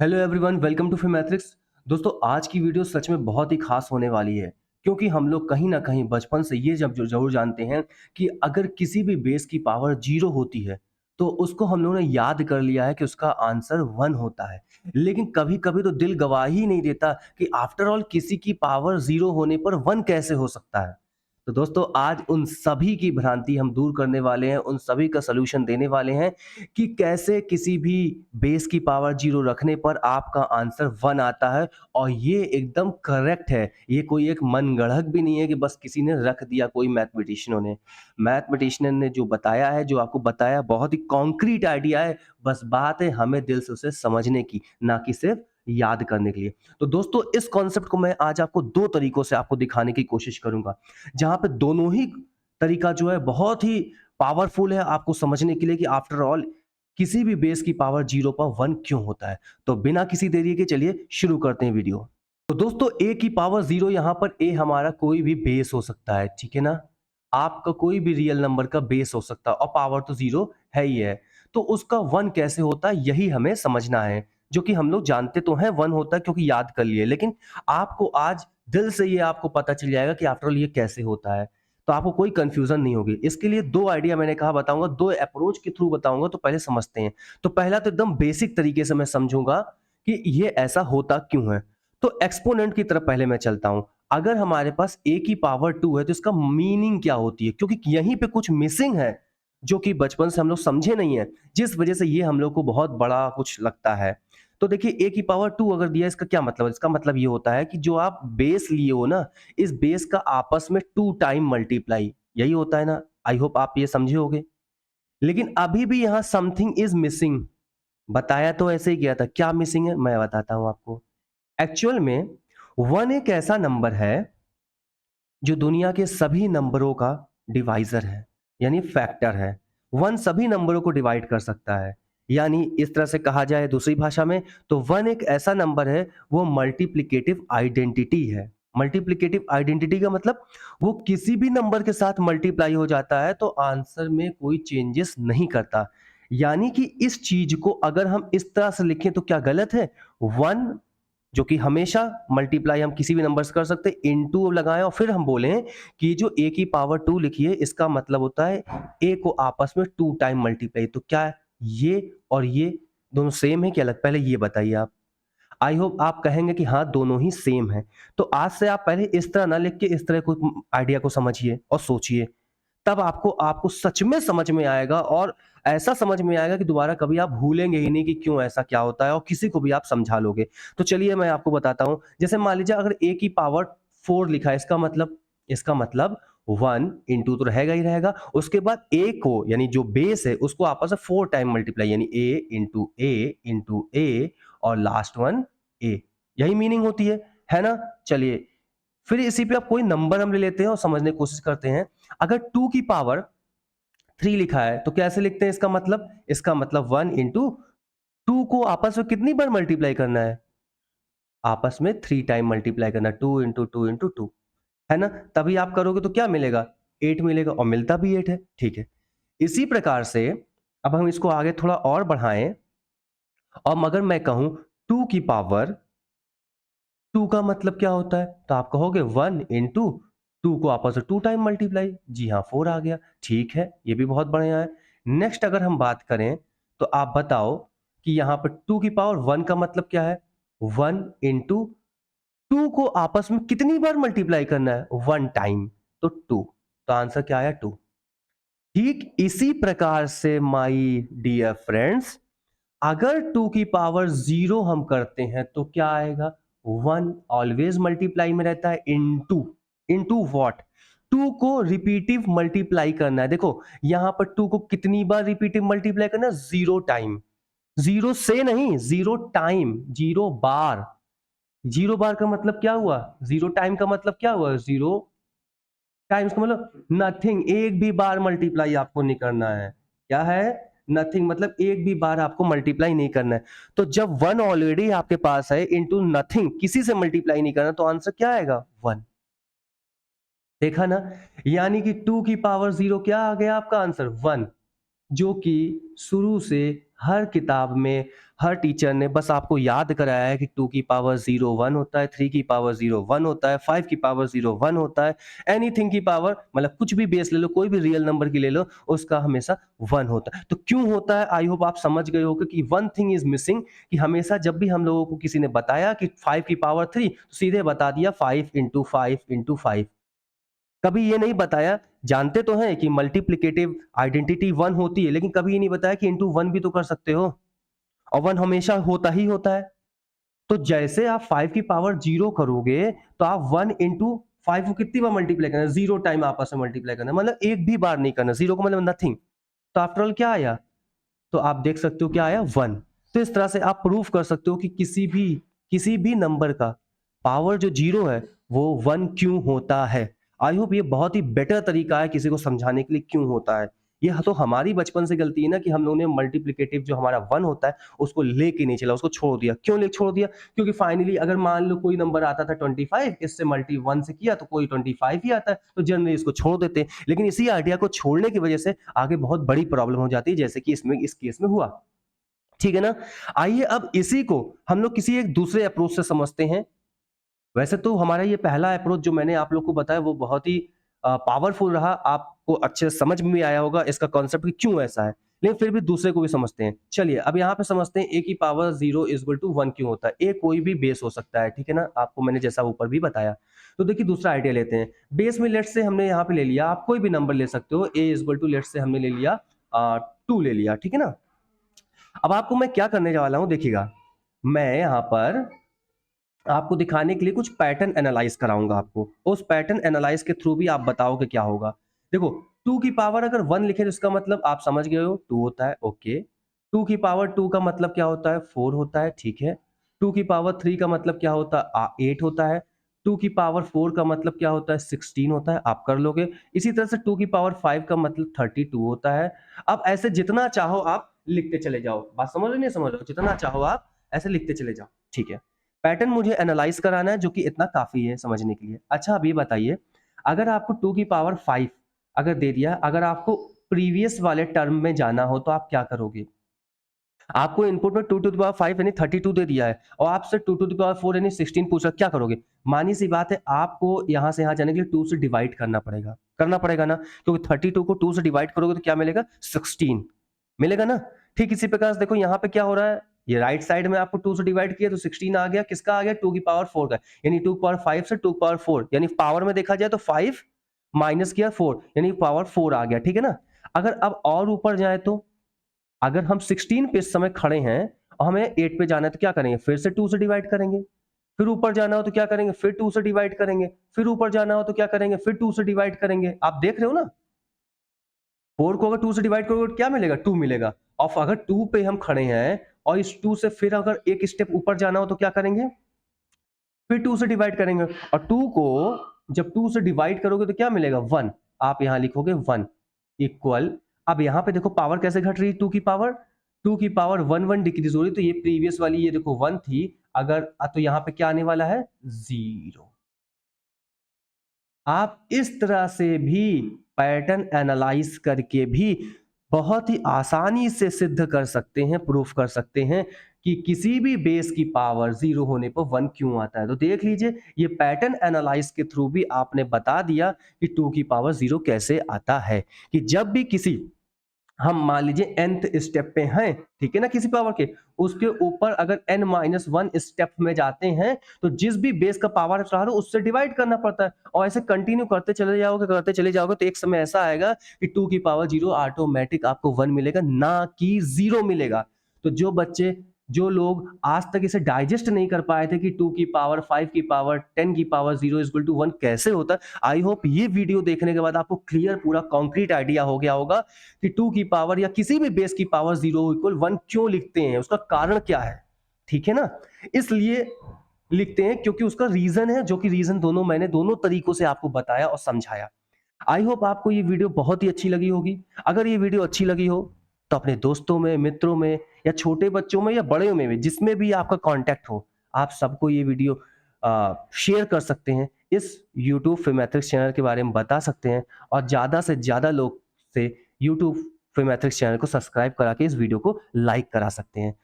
Hello everyone, welcome to फिमेट्रिक्स। दोस्तों, आज की वीडियो सच में बहुत ही खास होने वाली है क्योंकि हम लोग कहीं ना कहीं बचपन से ये जब जो जरूर जानते हैं कि अगर किसी भी बेस की पावर जीरो होती है तो उसको हम लोगों ने याद कर लिया है कि उसका आंसर वन होता है। लेकिन कभी कभी तो दिल गवाह ही नहीं देता कि आफ्टर ऑल किसी की पावर जीरो होने पर वन कैसे हो सकता है। तो दोस्तों, आज उन सभी की भ्रांति हम दूर करने वाले हैं, उन सभी का सलूशन देने वाले हैं कि कैसे किसी भी बेस की पावर जीरो रखने पर आपका आंसर वन आता है। और ये एकदम करेक्ट है, ये कोई एक मनगढ़ंत भी नहीं है कि बस किसी ने रख दिया, कोई मैथमेटिशियन ने जो बताया है, जो आपको बताया, बहुत ही कॉन्क्रीट आइडिया है। बस बात है हमें दिल से उसे समझने की, ना कि सिर्फ याद करने के लिए। तो दोस्तों, इस कॉन्सेप्ट को मैं आज आपको दो तरीकों से आपको दिखाने की कोशिश करूंगा, जहां पे दोनों ही तरीका जो है बहुत ही पावरफुल है आपको समझने के लिए कि आफ्टर ऑल किसी भी बेस की पावर जीरो पर वन क्यों होता है। तो बिना किसी देरी के चलिए शुरू करते हैं वीडियो। तो दोस्तों, ए की पावर जीरो, यहां पर ए हमारा कोई भी बेस हो सकता है, ठीक है ना। आपका कोई भी रियल नंबर का बेस हो सकता है और पावर तो जीरो है ही है। तो उसका वन कैसे होता है यही हमें समझना है, जो कि हम लोग जानते तो हैं वन होता है क्योंकि याद कर लिए, लेकिन आपको आज दिल से ये आपको पता चल जाएगा कि आफ्टर ऑल ये कैसे होता है। तो आपको कोई कंफ्यूजन नहीं होगी। इसके लिए दो आइडिया मैंने कहा बताऊंगा, दो अप्रोच के थ्रू बताऊंगा। तो पहले समझते हैं। तो पहला तो एकदम बेसिक तरीके से मैं समझूंगा कि ये ऐसा होता क्यों है। तो एक्सपोनेंट की तरफ पहले मैं चलता हूं। अगर हमारे पास ए की पावर टू है तो इसका मीनिंग क्या होती है, क्योंकि यहीं पे कुछ मिसिंग है जो कि बचपन से हम लोग समझे नहीं है, जिस वजह से ये हम लोग को बहुत बड़ा कुछ लगता है। तो देखिए, ए की पावर टू अगर दिया, इसका क्या मतलब है? इसका मतलब ये होता है कि जो आप बेस लिए हो ना, इस बेस का आपस में टू टाइम मल्टीप्लाई, यही होता है ना। आई होप आप ये समझे होगे। लेकिन अभी भी यहां समथिंग इज मिसिंग। बताया तो ऐसे ही गया था, क्या मिसिंग है मैं बताता हूं आपको। एक्चुअल में वन एक ऐसा नंबर है जो दुनिया के सभी नंबरों का डिवाइजर है, यानी फैक्टर है। वन सभी नंबरों को डिवाइड कर सकता है। यानी इस तरह से कहा जाए दूसरी भाषा में, तो वन एक ऐसा नंबर है, वो मल्टीप्लिकेटिव आइडेंटिटी है। मल्टीप्लिकेटिव आइडेंटिटी का मतलब वो किसी भी नंबर के साथ मल्टीप्लाई हो जाता है तो आंसर में कोई चेंजेस नहीं करता। यानी कि इस चीज को अगर हम इस तरह से लिखें तो क्या गलत है? वन जो कि हमेशा मल्टीप्लाई हम किसी भी नंबर से कर सकते हैं, इनटू लगाएं और फिर हम बोलें कि जो ए की पावर टू लिखिए, इसका मतलब होता है ए को आपस में टू टाइम मल्टीप्लाई। तो क्या ये और ये दोनों सेम है कि अलग? पहले ये बताइए आप। आई होप आप कहेंगे कि हाँ, दोनों ही सेम है। तो आज से आप पहले इस तरह ना लिख के इस तरह को आइडिया को समझिए और सोचिए। तब आपको आपको सच में समझ में आएगा, और ऐसा समझ में आएगा कि दोबारा कभी आप भूलेंगे ही नहीं कि क्यों ऐसा क्या होता है, और किसी को भी आप समझा लोगे। तो चलिए मैं आपको बताता हूं। जैसे मान लीजिए अगर ए की पावर फोर लिखा है, इसका मतलब वन इंटू तो रहेगा ही रहेगा, उसके बाद ए को यानी जो बेस है उसको आपस में फोर टाइम मल्टीप्लाई, यानी ए इंटू ए और लास्ट वन ए। यही मीनिंग होती है ना। चलिए फिर इसी पे आप कोई नंबर हम ले लेते हैं और समझने की कोशिश करते हैं। अगर टू की पावर थ्री लिखा है तो कैसे लिखते हैं? इसका मतलब वन इंटू टू को आपस में कितनी बार मल्टीप्लाई करना है? आपस में थ्री टाइम मल्टीप्लाई करना, टू इंटू टू, है ना। तभी आप करोगे तो क्या मिलेगा? एट मिलेगा, और मिलता भी एट है, ठीक है। इसी प्रकार से अब हम इसको आगे थोड़ा और बढ़ाएं, और मगर मैं कहूं टू की पावर टू का मतलब क्या होता है, तो आप कहोगे वन इंटू टू को आपस में टू टाइम मल्टीप्लाई। जी हाँ, फोर आ गया, ठीक है, ये भी बहुत बढ़िया है। नेक्स्ट अगर हम बात करें तो आप बताओ कि यहां पर टू की पावर वन का मतलब क्या है? वन इंटू टू को आपस में कितनी बार मल्टीप्लाई करना है? वन टाइम, तो टू। तो आंसर क्या आया? टू। ठीक इसी प्रकार से माय डियर फ्रेंड्स, अगर टू की पावर जीरो हम करते हैं तो क्या आएगा? वन ऑलवेज मल्टीप्लाई में रहता है, इनटू इनटू व्हाट? टू को रिपीटिव मल्टीप्लाई करना है। देखो यहां पर टू को कितनी बार रिपीटिव मल्टीप्लाई करना है? Zero time. जीरो से नहीं, zero time, zero bar. Zero bar का मतलब क्या हुआ? जीरो टाइम का मतलब क्या हुआ? जीरो टाइम्स का मतलब नथिंग, एक भी बार मल्टीप्लाई आपको नहीं करना है। क्या है? नथिंग, मतलब एक भी बार आपको मल्टीप्लाई नहीं करना है। तो जब वन ऑलरेडी आपके पास है, इनटू नथिंग, किसी से मल्टीप्लाई नहीं करना, तो आंसर क्या आएगा? वन। देखा ना। यानी कि टू की पावर जीरो क्या आ गया आपका आंसर? वन। जो कि शुरू से हर किताब में, हर टीचर ने बस आपको याद कराया है कि 2 की पावर 0 1 होता है, 3 की पावर 0 1 होता है, 5 की पावर 0 1 होता है, एनीथिंग की पावर मतलब कुछ भी बेस ले लो, कोई भी रियल नंबर की ले लो, उसका हमेशा 1 होता है। तो क्यों होता है? आई होप आप समझ गए होगे कि वन थिंग इज़ मिसिंग, कि हमेशा जब भी हम लोगों को किसी ने बताया कि 5 की पावर 3 तो सीधे बता दिया 5 इंटू 5 इंटू 5। कभी ये नहीं बताया, जानते तो हैं कि मल्टीप्लिकेटिव आइडेंटिटी 1 होती है, लेकिन कभी ये नहीं बताया कि इंटू 1 भी तो कर सकते हो, और 1 हमेशा होता ही होता है। तो जैसे आप 5 की पावर 0 करोगे, तो आप 1 इंटू 5 को कितनी बार मल्टीप्लाई करना है? 0 टाइम आपस में मल्टीप्लाई करना है, मतलब एक भी बार नहीं करना। 0 का मतलब नथिंग। तो आफ्टर ऑल क्या आया? तो आप देख सकते हो क्या आया? 1। तो इस तरह से आप प्रूफ कर सकते हो कि किसी भी नंबर का पावर जो 0 है वो 1 क्यों होता है। आई होप ये बहुत ही बेटर तरीका है किसी को समझाने के लिए क्यों होता है। ये तो हमारी बचपन से गलती है ना कि हम लोगों ने मल्टीप्लिकेटिव जो हमारा 1 होता है उसको लेके नहीं चला, उसको छोड़ दिया। क्यों ले छोड़ दिया? क्योंकि फाइनली अगर मान लो कोई नंबर आता था 25, इससे मल्टी 1 से किया तो कोई 25 ही आता है, तो जनरली इसको छोड़ देते हैं। लेकिन इसी आइडिया को छोड़ने की वजह से आगे बहुत बड़ी प्रॉब्लम हो जाती है, जैसे कि इसमें इस केस में हुआ। ठीक है ना? आइए अब इसी को हम लोग किसी एक दूसरे अप्रोच से समझते हैं। वैसे तो हमारा ये पहला अप्रोच जो मैंने आप लोग को बताया वो बहुत ही पावरफुल रहा, आपको अच्छे से समझ में भी आया होगा इसका कॉन्सेप्ट कि क्यों ऐसा है। लेकिन फिर भी दूसरे को भी समझते हैं। चलिए अब यहाँ पे समझते हैं a की पावर 0 इज इक्वल टू 1 क्यों होता है। a कोई भी बेस हो सकता है, ठीक है ना? आपको मैंने जैसा ऊपर भी बताया। तो देखिए दूसरा आइडिया लेते हैं। बेस में लेट्स से हमने यहाँ पे ले लिया, आप कोई भी नंबर ले सकते हो। a is equal to let's say हमने ले लिया 2 ले लिया, ठीक है ना? अब आपको मैं क्या करने वाला हूँ देखिएगा। मैं यहाँ पर आपको दिखाने के लिए कुछ पैटर्न एनालाइज कराऊंगा आपको। उस पैटर्न एनालाइज के थ्रू भी आप बताओगे क्या होगा। देखो 2 की पावर अगर 1 लिखे तो इसका मतलब आप समझ गए हो 2 होता है, ओके। 2 की पावर 2 का मतलब क्या होता है? 4 होता है, ठीक है। 2 की पावर 3 का मतलब क्या होता है? 8 होता है। 2 की पावर 4 का मतलब क्या होता है? 16 होता है, आप कर लोगे। इसी तरह से 2 की पावर 5 का मतलब 32 होता है। अब ऐसे जितना चाहो आप लिखते चले जाओ। बात समझ रहे हो नहीं समझ रहे हो? जितना चाहो आप ऐसे लिखते चले जाओ, ठीक है। पैटर्न मुझे एनालाइज कराना है जो कि इतना काफी है समझने के लिए। अच्छा अब ये बताइए, अगर आपको 2 की पावर 5 अगर दे दिया, अगर आपको प्रीवियस वाले टर्म में जाना हो तो आप क्या करोगे? आपको इनपुट में 2 टू द पावर 5 यानी 32 दे दिया है और आपसे 2 टू द पावर 4 यानी 16 पूछ रहा है, क्या करोगे? मानी सी बात है, आपको यहां से यहां जाने के लिए 2 से डिवाइड करना पड़ेगा ना, क्योंकि 32 को 2 से डिवाइड करोगे तो क्या मिलेगा? 16 मिलेगा ना। ठीक इसी प्रकार से देखो यहाँ पे क्या हो रहा है, ये राइट साइड में आपको 2 से डिवाइड किया तो 16 आ गया, किसका आ गया? 2 की पावर 4 का, यानी 2 पावर 5 से 2 पावर 4, यानी पावर में देखा जाए तो 5 माइनस किया 4 यानी पावर 4 आ गया, ठीक है ना। अगर अब और ऊपर जाए तो अगर हम 16 पे इस समय खड़े हैं और हमें 8 पे जाना है तो क्या करेंगे? फिर से 2 से डिवाइड करेंगे। फिर ऊपर जाना हो तो क्या करेंगे? फिर 2 से डिवाइड करेंगे। फिर ऊपर जाना हो तो क्या करेंगे? फिर 2 से डिवाइड करेंगे। आप देख रहे हो ना? 4 को अगर 2 से डिवाइड करोगे तो क्या मिलेगा? 2 मिलेगा। और अगर 2 पे हम खड़े हैं और इस 2 से फिर अगर एक स्टेप ऊपर जाना हो तो क्या करेंगे? फिर 2 से डिवाइड करेंगे और 2 को जब 2 से डिवाइड करोगे तो क्या मिलेगा? 1। आप यहां लिखोगे 1 इक्वल, अब यहां पे देखो पावर कैसे घट रही है, 2 की पावर 1 डिक्रीज हो रही है, तो ये प्रीवियस वाली ये देखो 1 थी, अगर तो यहां पे क्या आने वाला है? 0। आप इस तरह से भी पैटर्न एनालाइज करके भी बहुत ही आसानी से सिद्ध कर सकते हैं, प्रूफ कर सकते हैं कि किसी भी बेस की पावर 0 होने पर 1 क्यों आता है। तो देख लीजिए, ये पैटर्न एनालाइज के थ्रू भी आपने बता दिया कि 2 की पावर 0 कैसे आता है। कि जब भी किसी हम मान लीजिए nth स्टेप पे हैं, ठीक है ना, किसी पावर के, उसके ऊपर अगर n-1 स्टेप में जाते हैं तो जिस भी बेस का पावर रहा हो उससे डिवाइड करना पड़ता है, और ऐसे कंटिन्यू करते चले जाओगे तो एक समय ऐसा आएगा कि 2 की पावर 0 ऑटोमेटिक आपको 1 मिलेगा, ना कि 0 मिलेगा। तो जो लोग आज तक इसे डाइजेस्ट नहीं कर पाए थे कि 2 की पावर 5 की पावर 10 की पावर 0 इज इक्वल टू 1 कैसे होता है, आई होप ये वीडियो देखने के बाद आपको क्लियर पूरा कॉन्क्रीट आइडिया हो गया होगा कि 2 की पावर या किसी भी बेस की पावर 0 इक्वल 1 क्यों लिखते हैं, उसका कारण क्या है। ठीक है ना, इसलिए लिखते हैं क्योंकि उसका रीजन है, जो कि रीजन मैंने दोनों तरीकों से आपको बताया और समझाया। आई होप आपको ये वीडियो बहुत ही अच्छी लगी होगी। अगर ये वीडियो अच्छी लगी हो तो अपने दोस्तों में, मित्रों में, या छोटे बच्चों में या बड़े में भी, जिसमें भी आपका कांटेक्ट हो, आप सबको ये वीडियो शेयर कर सकते हैं। इस यूट्यूब फिमेट्रिक्स चैनल के बारे में बता सकते हैं और ज़्यादा से ज़्यादा लोग से यूट्यूब फिमेट्रिक्स चैनल को सब्सक्राइब करा के इस वीडियो को लाइक करा सकते हैं।